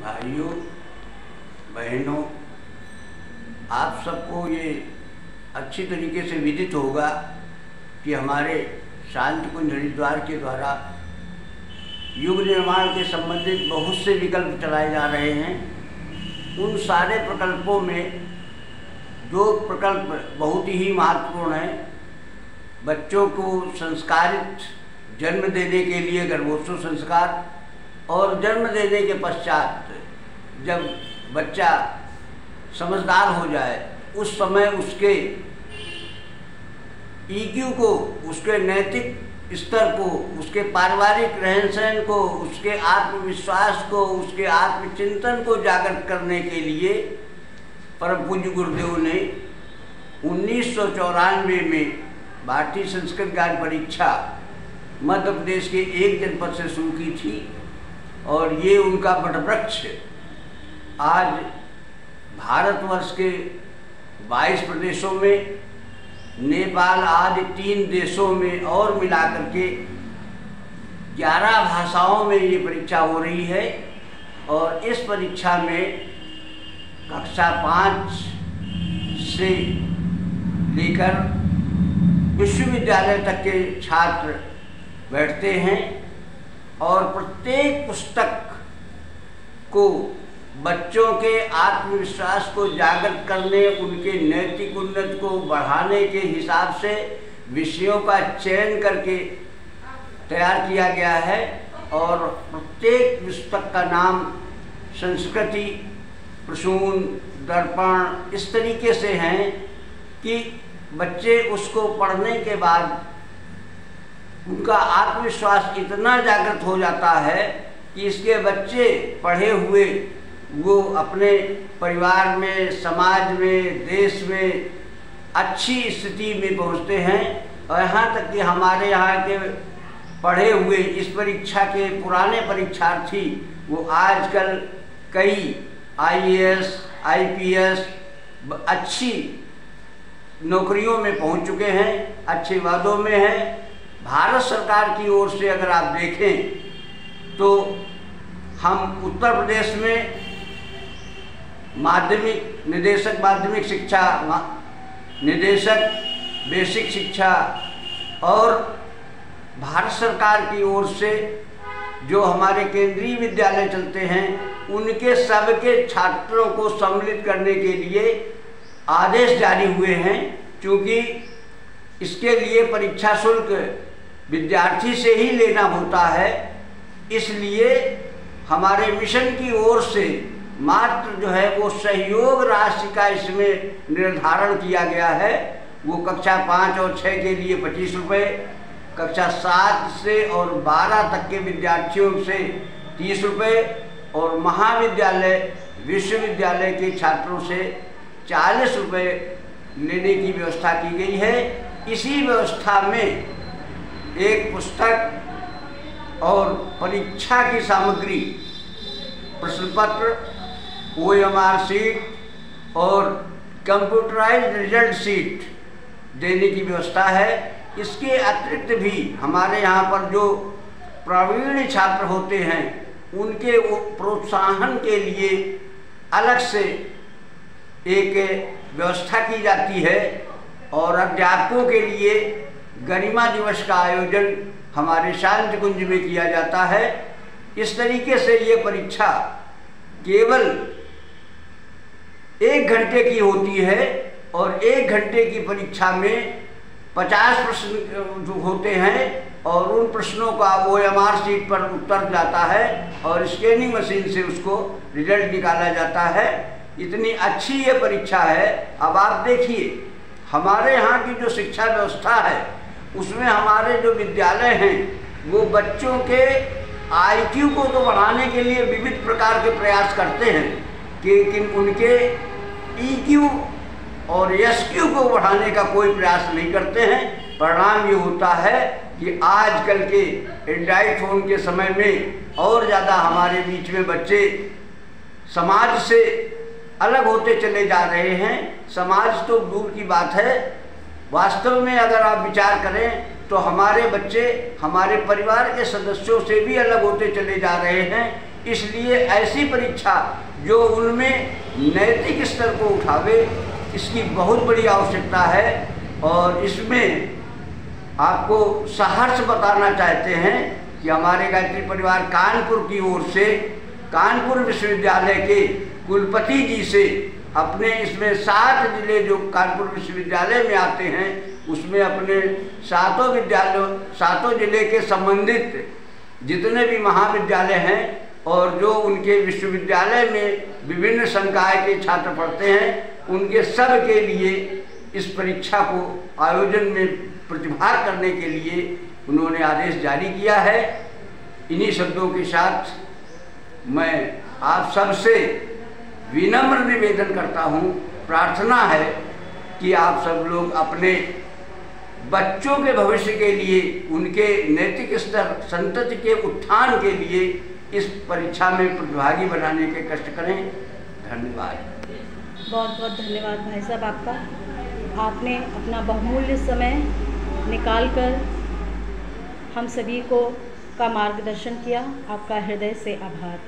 भाइयों बहनों, आप सबको ये अच्छी तरीके से विदित होगा कि हमारे शांति कुंज हरिद्वार के द्वारा युग निर्माण के संबंधित बहुत से विकल्प चलाए जा रहे हैं। उन सारे प्रकल्पों में जो प्रकल्प बहुत ही महत्वपूर्ण है, बच्चों को संस्कारित जन्म देने के लिए गर्भोत्सव संस्कार, और जन्म देने के पश्चात जब बच्चा समझदार हो जाए उस समय उसके ईक्यू को, उसके नैतिक स्तर को, उसके पारिवारिक रहन सहन को, उसके आत्मविश्वास को, उसके आत्मचिंतन को जागृत करने के लिए परम पूज्य गुरुदेव ने 1994 में भारतीय संस्कृत ज्ञान परीक्षा मध्य प्रदेश के एक जनपद से शुरू की थी। और ये उनका वटवृक्ष आज भारतवर्ष के 22 प्रदेशों में, नेपाल आदि 3 देशों में और मिलाकर के 11 भाषाओं में ये परीक्षा हो रही है। और इस परीक्षा में कक्षा 5 से लेकर विश्वविद्यालय तक के छात्र बैठते हैं और प्रत्येक पुस्तक को बच्चों के आत्मविश्वास को जागृत करने, उनके नैतिक उन्नति को बढ़ाने के हिसाब से विषयों का चयन करके तैयार किया गया है। और प्रत्येक पुस्तक का नाम संस्कृति, प्रसून, दर्पण इस तरीके से हैं कि बच्चे उसको पढ़ने के बाद उनका आत्मविश्वास इतना जागृत हो जाता है कि इसके बच्चे पढ़े हुए वो अपने परिवार में, समाज में, देश में अच्छी स्थिति में पहुंचते हैं। और यहाँ तक कि हमारे यहाँ के पढ़े हुए इस परीक्षा के पुराने परीक्षार्थी वो आजकल कई IAS, IPS अच्छी नौकरियों में पहुंच चुके हैं, अच्छे वादों में हैं। भारत सरकार की ओर से अगर आप देखें तो हम उत्तर प्रदेश में माध्यमिक निदेशक, माध्यमिक शिक्षा निदेशक, बेसिक शिक्षा, और भारत सरकार की ओर से जो हमारे केंद्रीय विद्यालय चलते हैं उनके सबके छात्रों को सम्मिलित करने के लिए आदेश जारी हुए हैं। क्योंकि इसके लिए परीक्षा शुल्क विद्यार्थी से ही लेना होता है, इसलिए हमारे मिशन की ओर से मात्र जो है वो सहयोग राशि का इसमें निर्धारण किया गया है। वो कक्षा 5 और 6 के लिए 25 रुपये, कक्षा 7 से और 12 तक के विद्यार्थियों से 30 रुपये, और महाविद्यालय, विश्वविद्यालय के छात्रों से 40 रुपये लेने की व्यवस्था की गई है। इसी व्यवस्था में एक पुस्तक और परीक्षा की सामग्री, प्रश्न पत्र, OMR शीट और कंप्यूटराइज्ड रिजल्ट शीट देने की व्यवस्था है। इसके अतिरिक्त भी हमारे यहाँ पर जो प्रवीण छात्र होते हैं उनके प्रोत्साहन के लिए अलग से एक व्यवस्था की जाती है। और अध्यापकों के लिए गरिमा दिवस का आयोजन हमारे शांति कुंज में किया जाता है। इस तरीके से ये परीक्षा केवल 1 घंटे की होती है और 1 घंटे की परीक्षा में 50 प्रश्न जो होते हैं और उन प्रश्नों का OMR शीट पर उत्तर जाता है और स्कैनिंग मशीन से उसको रिजल्ट निकाला जाता है। इतनी अच्छी ये परीक्षा है। अब आप देखिए हमारे यहाँ की जो शिक्षा व्यवस्था है उसमें हमारे जो विद्यालय हैं वो बच्चों के IQ को तो बढ़ाने के लिए विविध प्रकार के प्रयास करते हैं, लेकिन उनके EQ और SQ को बढ़ाने का कोई प्रयास नहीं करते हैं। परिणाम ये होता है कि आजकल के एंड्रॉइड फोन के समय में और ज़्यादा हमारे बीच में बच्चे समाज से अलग होते चले जा रहे हैं। समाज तो दूर की बात है, वास्तव में अगर आप विचार करें तो हमारे बच्चे हमारे परिवार के सदस्यों से भी अलग होते चले जा रहे हैं। इसलिए ऐसी परीक्षा जो उनमें नैतिक स्तर को उठावे, इसकी बहुत बड़ी आवश्यकता है। और इसमें आपको सहर्ष बताना चाहते हैं कि हमारे गायत्री परिवार कानपुर की ओर से कानपुर विश्वविद्यालय के कुलपति जी से अपने इसमें 7 जिले जो कानपुर विश्वविद्यालय में आते हैं उसमें अपने 7 जिले के संबंधित जितने भी महाविद्यालय हैं और जो उनके विश्वविद्यालय में विभिन्न संकाय के छात्र पढ़ते हैं उनके सब के लिए इस परीक्षा को आयोजन में प्रतिभाग करने के लिए उन्होंने आदेश जारी किया है। इन्हीं शब्दों के साथ मैं आप सबसे विनम्र निवेदन करता हूँ, प्रार्थना है कि आप सब लोग अपने बच्चों के भविष्य के लिए, उनके नैतिक स्तर, संतति के उत्थान के लिए इस परीक्षा में प्रतिभागी बनाने के कष्ट करें। धन्यवाद। बहुत बहुत धन्यवाद भाई साहब आपका। आपने अपना बहुमूल्य समय निकालकर हम सभी को का मार्गदर्शन किया। आपका हृदय से आभार।